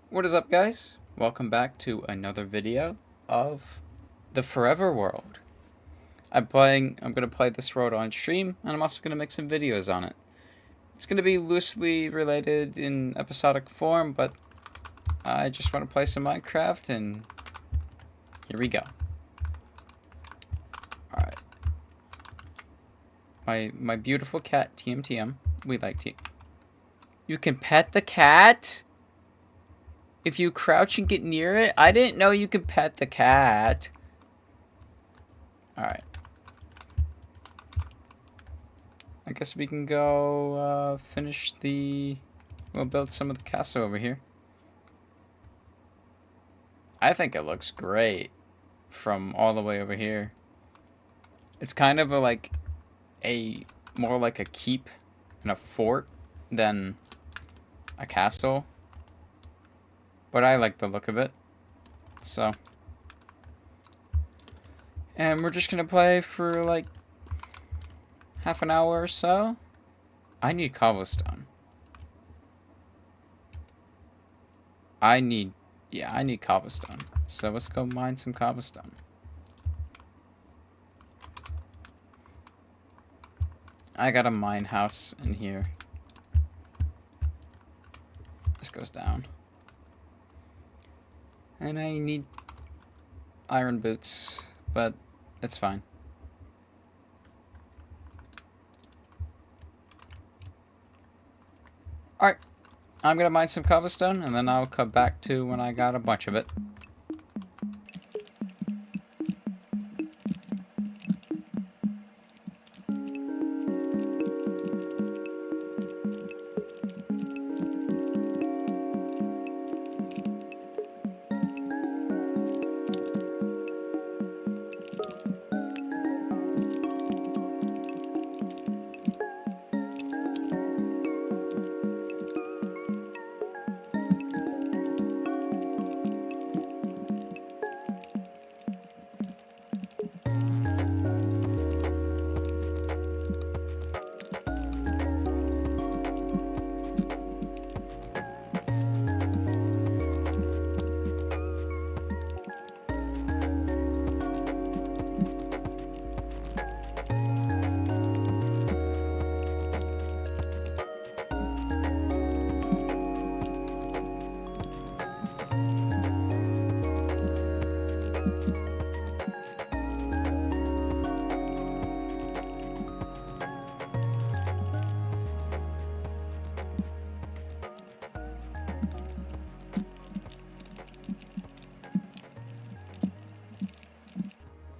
What is up, guys? Welcome back to another video of the Forever World. I'm gonna play this world on stream, and I'm also gonna make some videos on it. It's gonna be loosely related in episodic form, but I just want to play some Minecraft, and here we go. Alright. My beautiful cat, TM. We like TM. You can pet the cat? If you crouch and get near it? I didn't know you could pet the cat. Alright. I guess we can go finish the... We'll build some of the castle over here. I think it looks great from all the way over here. It's kind of more like a keep and a fort than a castle. But I like the look of it. So. And we're just gonna play for like half an hour or so. I need cobblestone. I need cobblestone. So let's go mine some cobblestone. I got a mine house in here. This goes down. And I need iron boots, but it's fine. Alright, I'm gonna mine some cobblestone, and then I'll come back to when I got a bunch of it.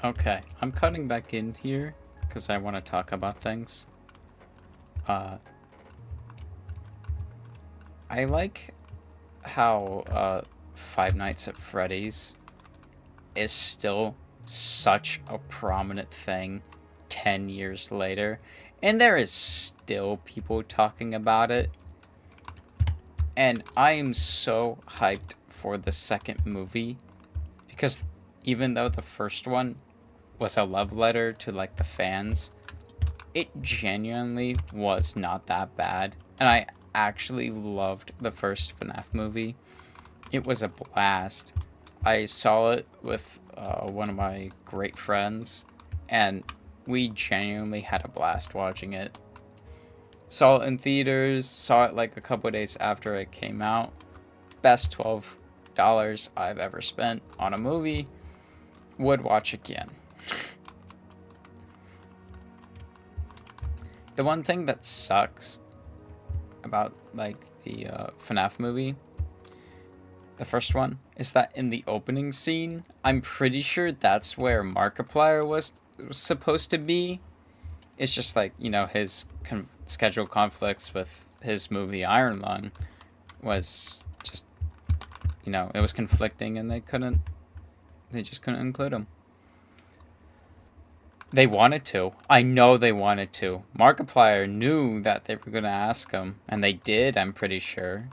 Okay, I'm cutting back in here because I want to talk about things. I like how Five Nights at Freddy's is still such a prominent thing 10 years later, and there is still people talking about it. And I am so hyped for the second movie because even though the first one was a love letter to like the fans, it genuinely was not that bad, and I actually loved the first Fnaf movie. It was a blast. I saw it with one of my great friends, and we genuinely had a blast watching it. Saw it in theaters, saw it like a couple days after it came out. Best $12 I've ever spent on a movie. Would watch again. The one thing that sucks about like the FNAF movie, the first one, is that in the opening scene, I'm pretty sure that's where Markiplier was supposed to be. It's just like, you know, his schedule conflicts with his movie Iron Lung was just, you know, it was conflicting, and they just couldn't include him. They wanted to. I know they wanted to. Markiplier knew that they were going to ask him, and they did, I'm pretty sure.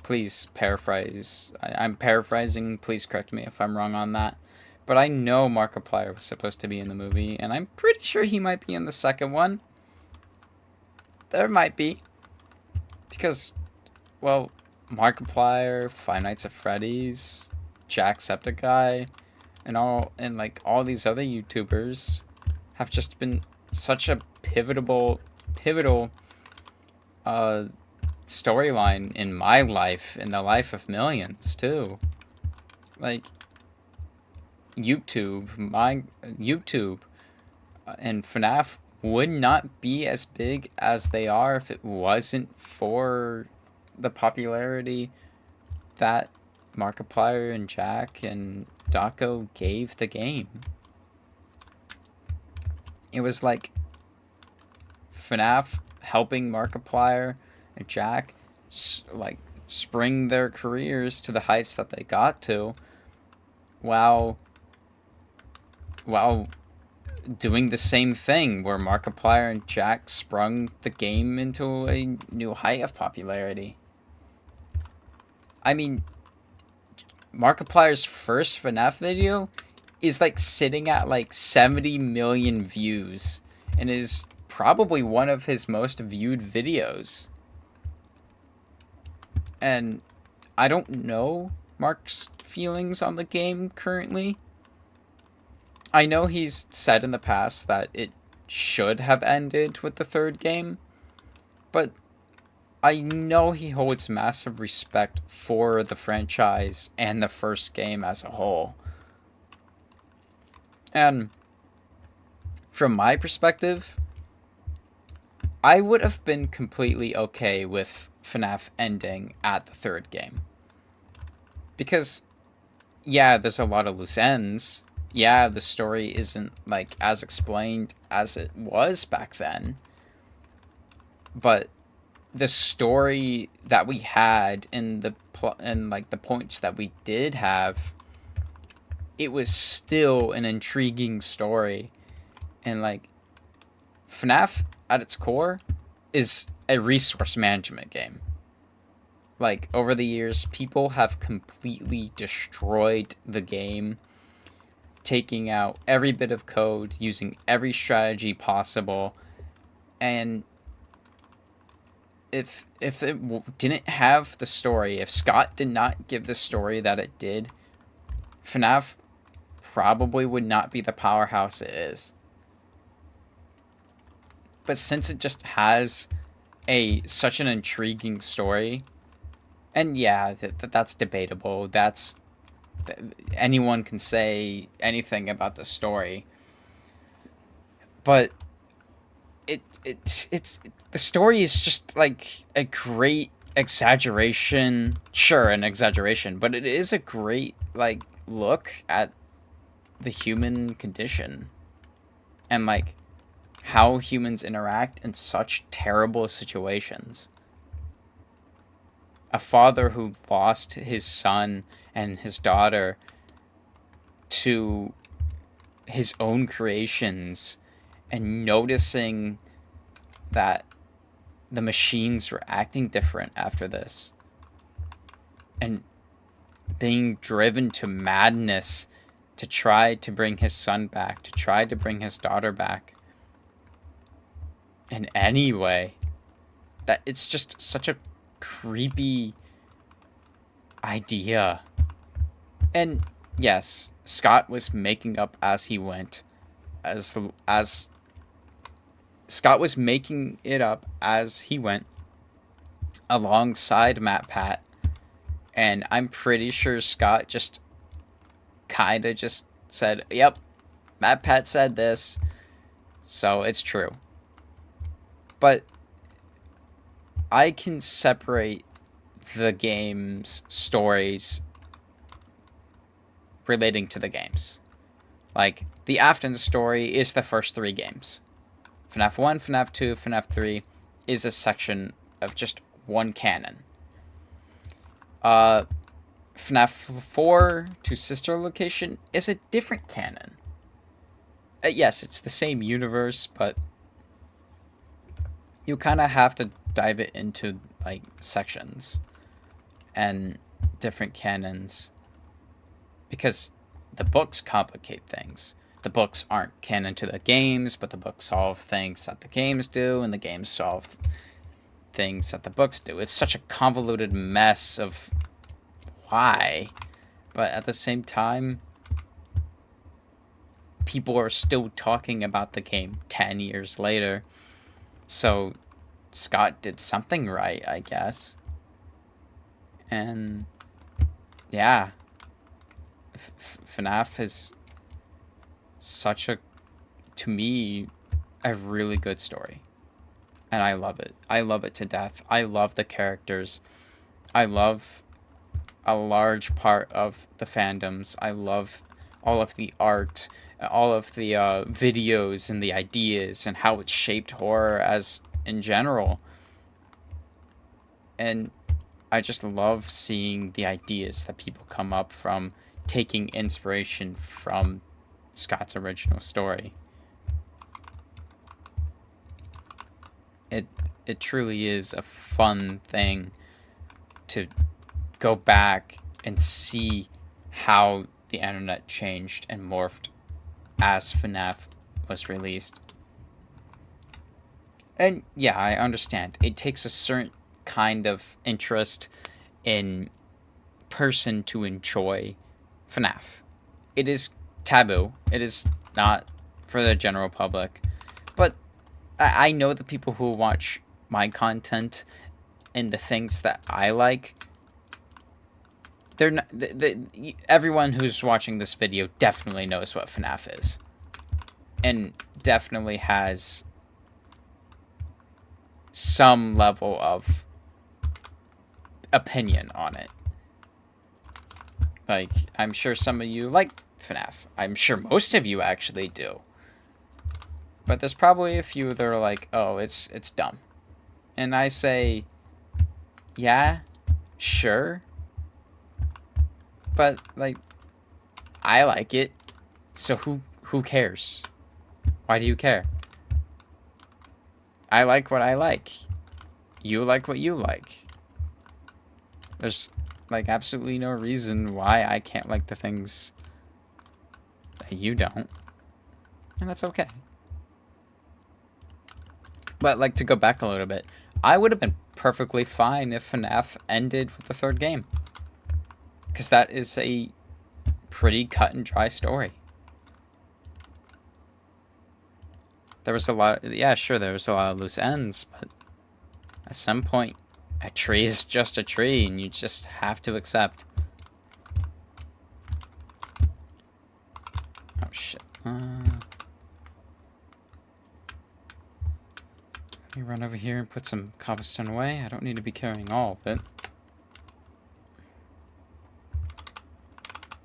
Please paraphrase. I'm paraphrasing. Please correct me if I'm wrong on that. But I know Markiplier was supposed to be in the movie, and I'm pretty sure he might be in the second one. There might be. Because, well, Markiplier, Five Nights at Freddy's, Jacksepticeye, and like all these other YouTubers have just been such a pivotal storyline in my life, in the life of millions too. Like YouTube and Fnaf would not be as big as they are if it wasn't for the popularity that Markiplier and Jack and Daco gave the game. It was like Fnaf helping Markiplier and Jack spring their careers to the heights that they got to, while doing the same thing where Markiplier and Jack sprung the game into a new height of popularity. I mean, Markiplier's first FNAF video is like sitting at like 70 million views and is probably one of his most viewed videos. And I don't know Mark's feelings on the game currently. I know he's said in the past that it should have ended with the third game, but I know he holds massive respect for the franchise and the first game as a whole. And from my perspective, I would have been completely okay with FNAF ending at the third game. Because, yeah, there's a lot of loose ends. Yeah, the story isn't like as explained as it was back then. But the story that we had and the points that we did have, it was still an intriguing story. And like FNAF at its core is a resource management game. Like over the years, people have completely destroyed the game, taking out every bit of code, using every strategy possible, and if it didn't have the story, if Scott did not give the story that it did, FNAF probably would not be the powerhouse it is. But since it just has such an intriguing story, and yeah, that's debatable. Anyone can say anything about the story, but it's the story is just like a great exaggeration. Sure, an exaggeration, but it is a great like look at the human condition and like how humans interact in such terrible situations. A father who lost his son and his daughter to his own creations and noticing that the machines were acting different after this and being driven to madness to try to bring his son back, to try to bring his daughter back in any way. That it's just such a creepy idea. And yes, Scott was making up as he went, as Scott was making it up as he went alongside MatPat, and I'm pretty sure Scott just kind of just said, yep, MatPat said this, so it's true. But I can separate the game's stories relating to the games. Like, the Afton story is the first 3 games. FNAF 1, FNAF 2, FNAF 3 is a section of just one canon. FNAF 4 to Sister Location is a different canon. Yes, it's the same universe, but you kind of have to dive it into like sections and different canons because the books complicate things. The books aren't canon to the games, but the books solve things that the games do, and the games solve things that the books do. It's such a convoluted mess of why. But at the same time, people are still talking about the game 10 years later. So Scott did something right, I guess. And yeah, Fnaf is such a, to me, a really good story. And I love it. I love it to death. I love the characters. I love a large part of the fandoms. I love all of the art, all of the videos and the ideas and how it shaped horror as in general. And I just love seeing the ideas that people come up from taking inspiration from Scott's original story. It truly is a fun thing to go back and see how the internet changed and morphed as FNAF was released. And yeah, I understand. It takes a certain kind of interest in person to enjoy FNAF. It is taboo. It is not for the general public. But I know the people who watch my content and the things that I like, they're not, everyone who's watching this video definitely knows what FNAF is. And definitely has some level of opinion on it. Like, I'm sure some of you like FNAF. I'm sure most of you actually do. But there's probably a few that are like, oh, it's dumb. And I say, yeah, sure. But, like, I like it. So who cares? Why do you care? I like what I like. You like what you like. There's, like, absolutely no reason why I can't like the things that you don't. And that's okay. But, like, to go back a little bit, I would have been perfectly fine if FNAF ended with the third game. Because that is a pretty cut and dry story. There was a lot, yeah, sure, there was a lot of loose ends, but at some point, a tree is just a tree, and you just have to accept. Oh, shit. Let me run over here and put some cobblestone away. I don't need to be carrying all of it.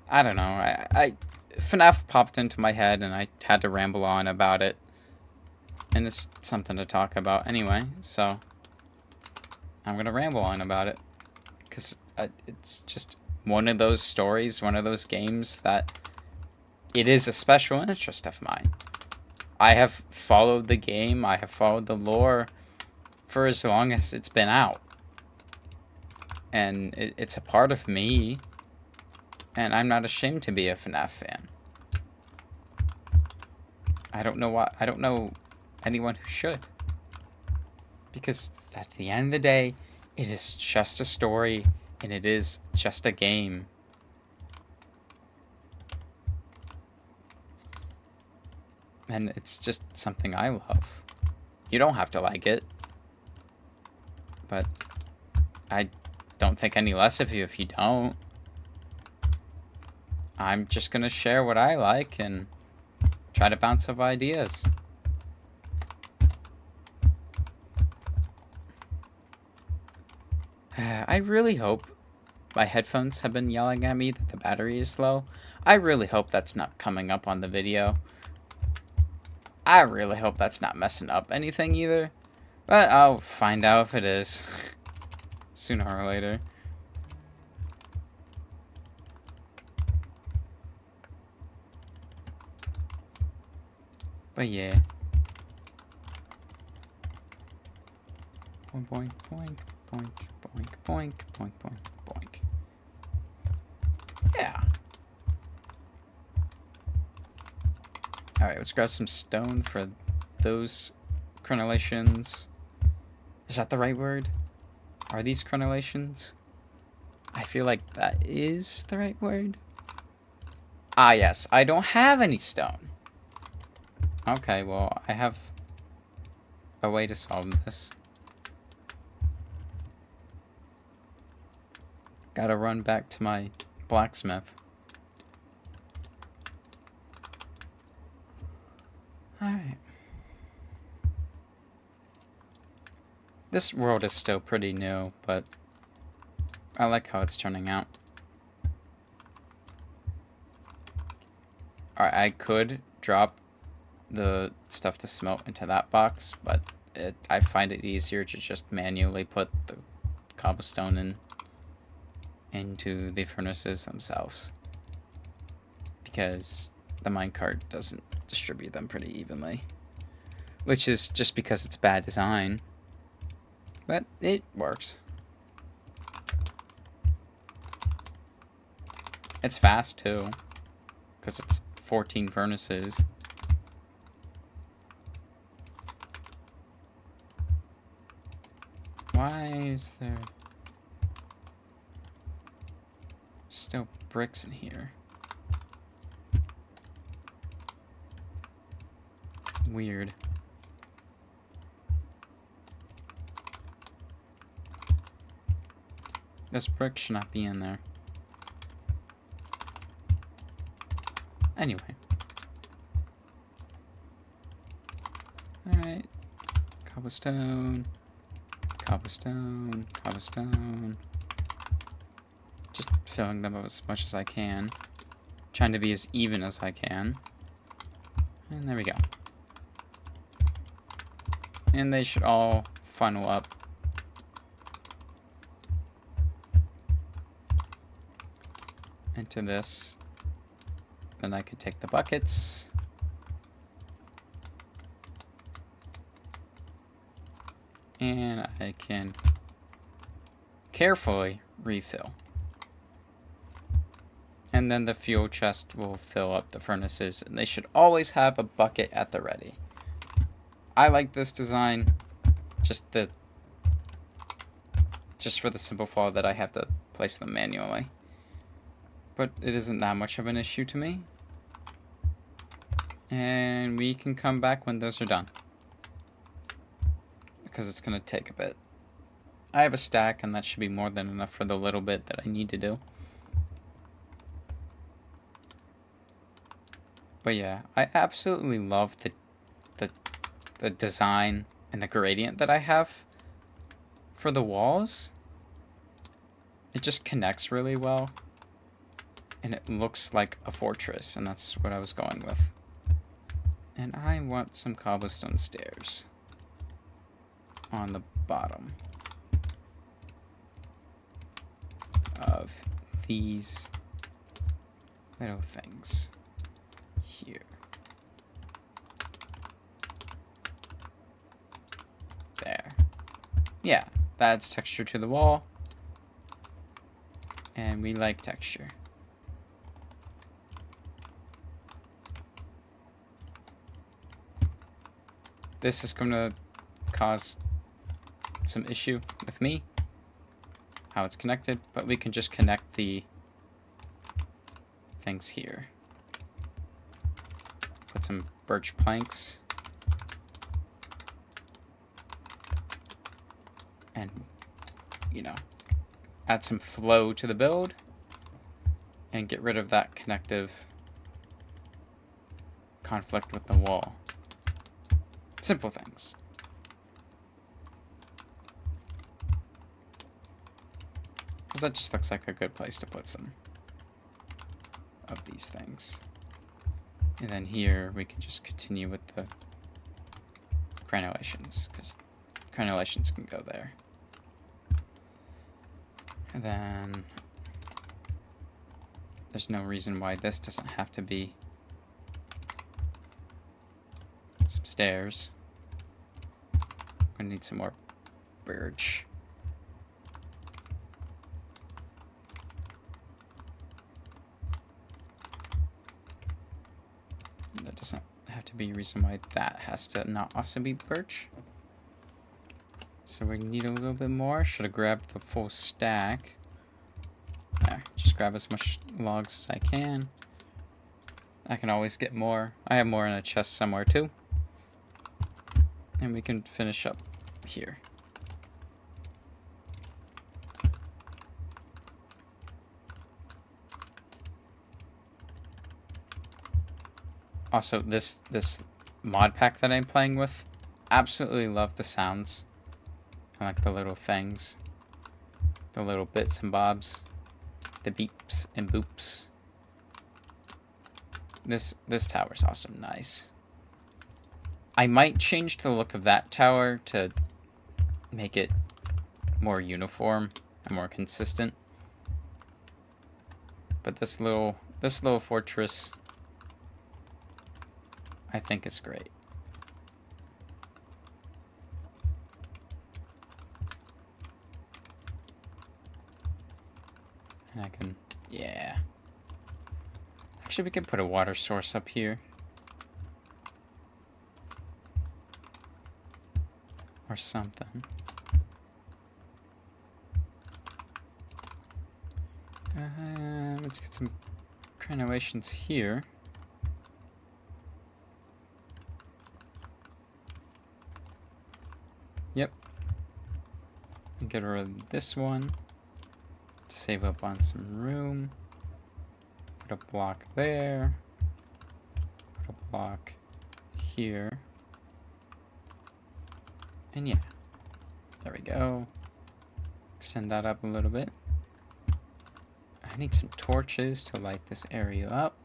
I don't know. FNAF popped into my head, and I had to ramble on about it. And it's something to talk about anyway, so I'm going to ramble on about it. Because it's just one of those stories, one of those games that it is a special interest of mine. I have followed the game, I have followed the lore for as long as it's been out. And it's a part of me, and I'm not ashamed to be a FNAF fan. I don't know anyone who should. Because at the end of the day, it is just a story, and it is just a game. And it's just something I love. You don't have to like it. But I don't think any less of you if you don't. I'm just gonna share what I like and try to bounce off ideas. I really hope my headphones have been yelling at me that the battery is low. I really hope that's not coming up on the video. I really hope that's not messing up anything either. But I'll find out if it is. Sooner or later. But yeah. Boink, boink, boink, boink, boink, boink, boink, boink, boink. Yeah. Alright, let's grab some stone for those ᴠᴏᴜᴜᴜᴜ. Is that the right word? Are these crenellations? I feel like that is the right word. Ah, yes. I don't have any stone. Okay, well, I have a way to solve this. Gotta run back to my blacksmith. Alright. This world is still pretty new, but I like how it's turning out. Alright, I could drop the stuff to smelt into that box, but I find it easier to just manually put the cobblestone into the furnaces themselves, because the minecart doesn't distribute them pretty evenly, which is just because it's bad design, but it works. It's fast too, because it's 14 furnaces. Why is there still bricks in here? Weird. This brick should not be in there. Anyway. Alright. Cobblestone. Cobblestone. Cobblestone. Just filling them up as much as I can. Trying to be as even as I can. And there we go. And they should all funnel up into this. Then I could take the buckets and I can carefully refill. And then the fuel chest will fill up the furnaces, and they should always have a bucket at the ready. I like this design, just for the simple flaw that I have to place them manually. But it isn't that much of an issue to me. And we can come back when those are done, because it's going to take a bit. I have a stack, and that should be more than enough for the little bit that I need to do. But yeah, I absolutely love the design and the gradient that I have for the walls. It just connects really well, and it looks like a fortress, and that's what I was going with. And I want some cobblestone stairs on the bottom of these little things here. There. Yeah, that adds texture to the wall. And we like texture. This is going to cause some issue with me, how it's connected, but we can just connect the things here. Put some birch planks. And, you know, add some flow to the build and get rid of that connective conflict with the wall. Simple things. Because that just looks like a good place to put some of these things. And then here we can just continue with the crenellations, because crenellations can go there. And then there's no reason why this doesn't have to be some stairs. I'm gonna need some more birch. And that doesn't have to be a reason why that has to not also be birch. So we need a little bit more. Should have grabbed the full stack. There, just grab as much logs as I can. I can always get more. I have more in a chest somewhere too. And we can finish up here. Also, this mod pack that I'm playing with, absolutely love the sounds. I like the little things. The little bits and bobs. The beeps and boops. This tower's also nice. I might change the look of that tower to make it more uniform and more consistent. But this little fortress, I think is great. And I can, yeah. Actually, we could put a water source up here. Or something. Let's get some ᴠᴏᴜᴍᴇ here. Yep. And get rid of this one to save up on some room. Put a block there. Put a block here. And yeah, there we go. Extend that up a little bit. I need some torches to light this area up.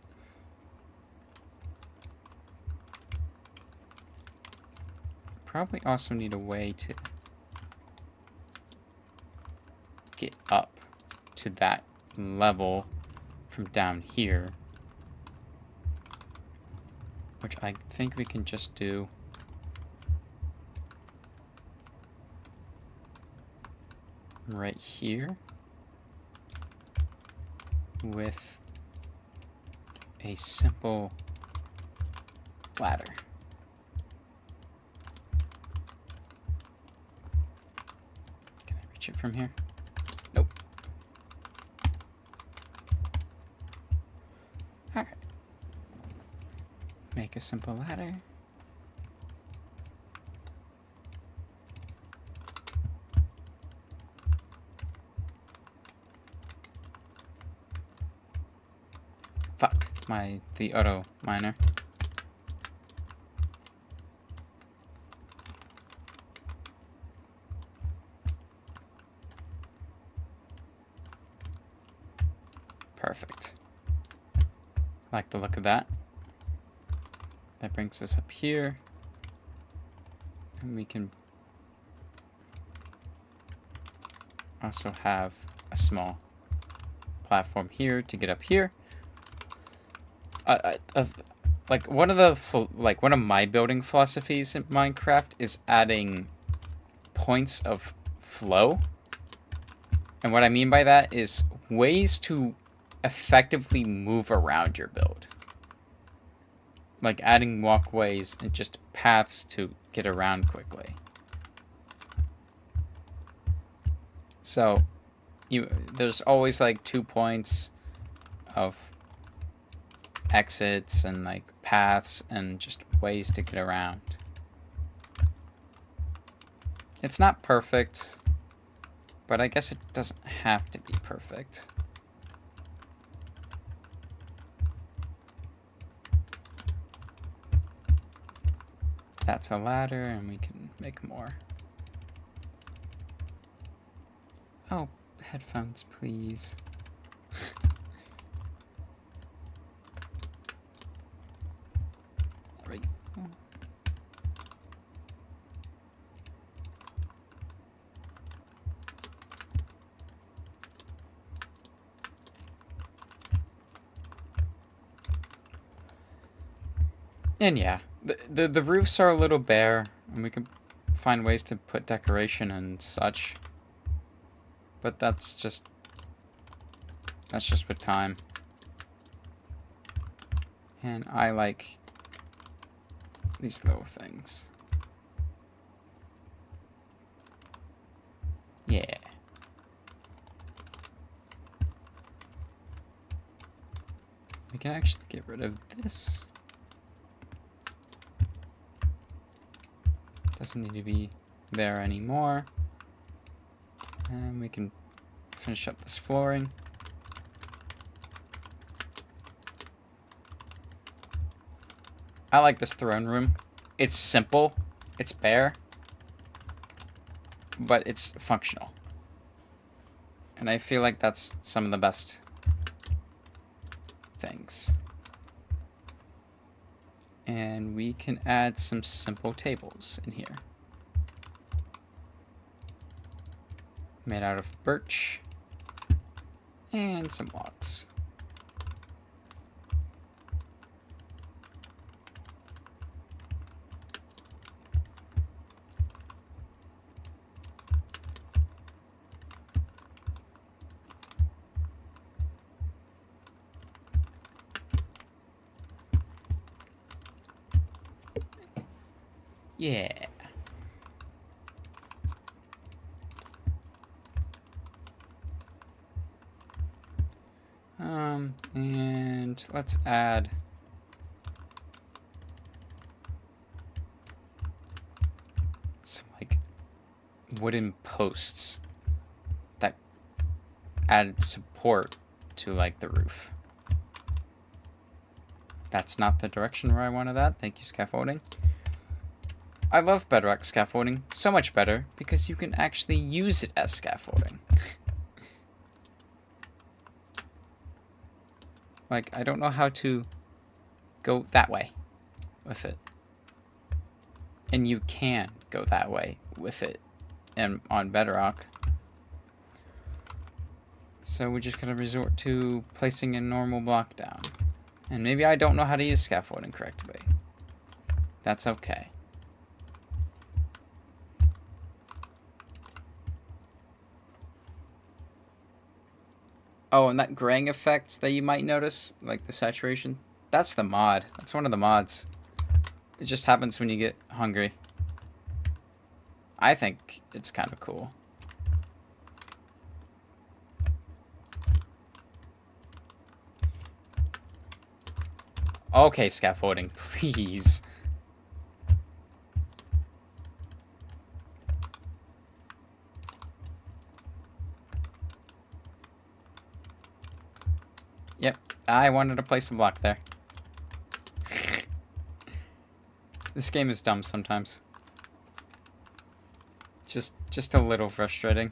Probably also need a way to get up to that level from down here, which I think we can just do right here with a simple ladder. Can I reach it from here? Nope. All right. Make a simple ladder. Fuck, the auto miner. Perfect. Like the look of that. That brings us up here. And we can also have a small platform here to get up here. Like one of my building philosophies in Minecraft is adding points of flow. And what I mean by that is ways to effectively move around your build. Like adding walkways and just paths to get around quickly. So there's always like 2 points of exits and like paths and just ways to get around. It's not perfect, but I guess it doesn't have to be perfect. That's a ladder, and we can make more. Oh, headphones, please. There we go. And yeah, the roofs are a little bare, and we can find ways to put decoration and such. But that's just with time. And I like these little things. We can actually get rid of this. Doesn't need to be there anymore. And we can finish up this flooring. I like this throne room. It's simple, it's bare, but it's functional. And I feel like that's some of the best things. And we can add some simple tables in here. Made out of birch and some logs. Yeah. And let's add some like wooden posts that add support to like the roof. That's not the direction where I wanted that. Thank you, scaffolding. I love bedrock scaffolding so much better because you can actually use it as scaffolding. Like, I don't know how to go that way with it. And you can go that way with it and on bedrock. So we're just going to resort to placing a normal block down. And maybe I don't know how to use scaffolding correctly. That's okay. Oh, and that graying effect that you might notice, like the saturation, that's the mod. That's one of the mods. It just happens when you get hungry. I think it's kind of cool. Okay, scaffolding, please. Yep, I wanted to place a block there. This game is dumb sometimes. Just a little frustrating.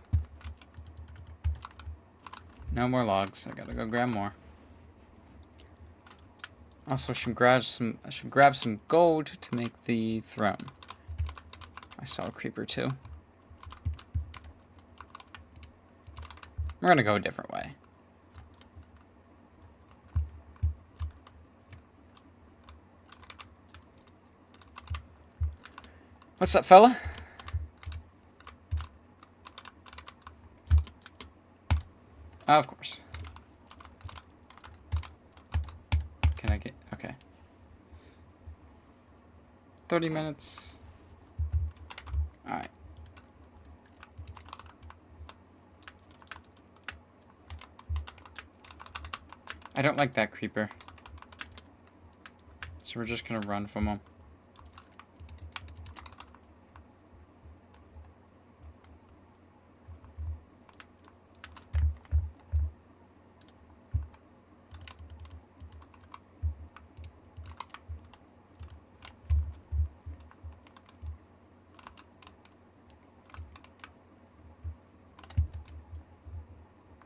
No more logs. I gotta go grab more. Also, I should grab some gold to make the throne. I saw a creeper too. We're gonna go a different way. What's up, fella? Of course. Can I get... Okay. 30 minutes. Alright. I don't like that creeper. So we're just gonna run from him.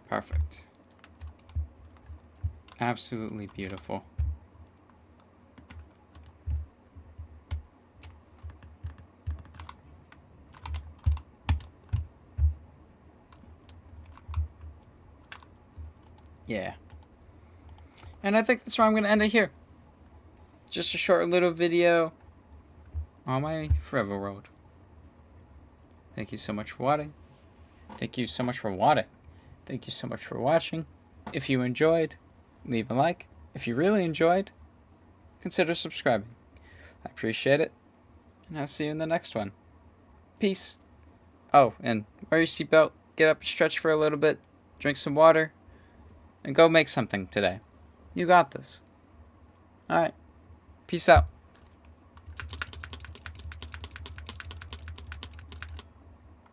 Perfect. Absolutely beautiful. Yeah. And I think that's where I'm going to end it here. Just a short little video on my forever world. Thank you so much for watching. Thank you so much for watching. Thank you so much for watching. If you enjoyed, leave a like. If you really enjoyed, consider subscribing. I appreciate it. And I'll see you in the next one. Peace. Oh, and wear your seatbelt. Get up and stretch for a little bit. Drink some water. And go make something today. You got this. All right. Peace out.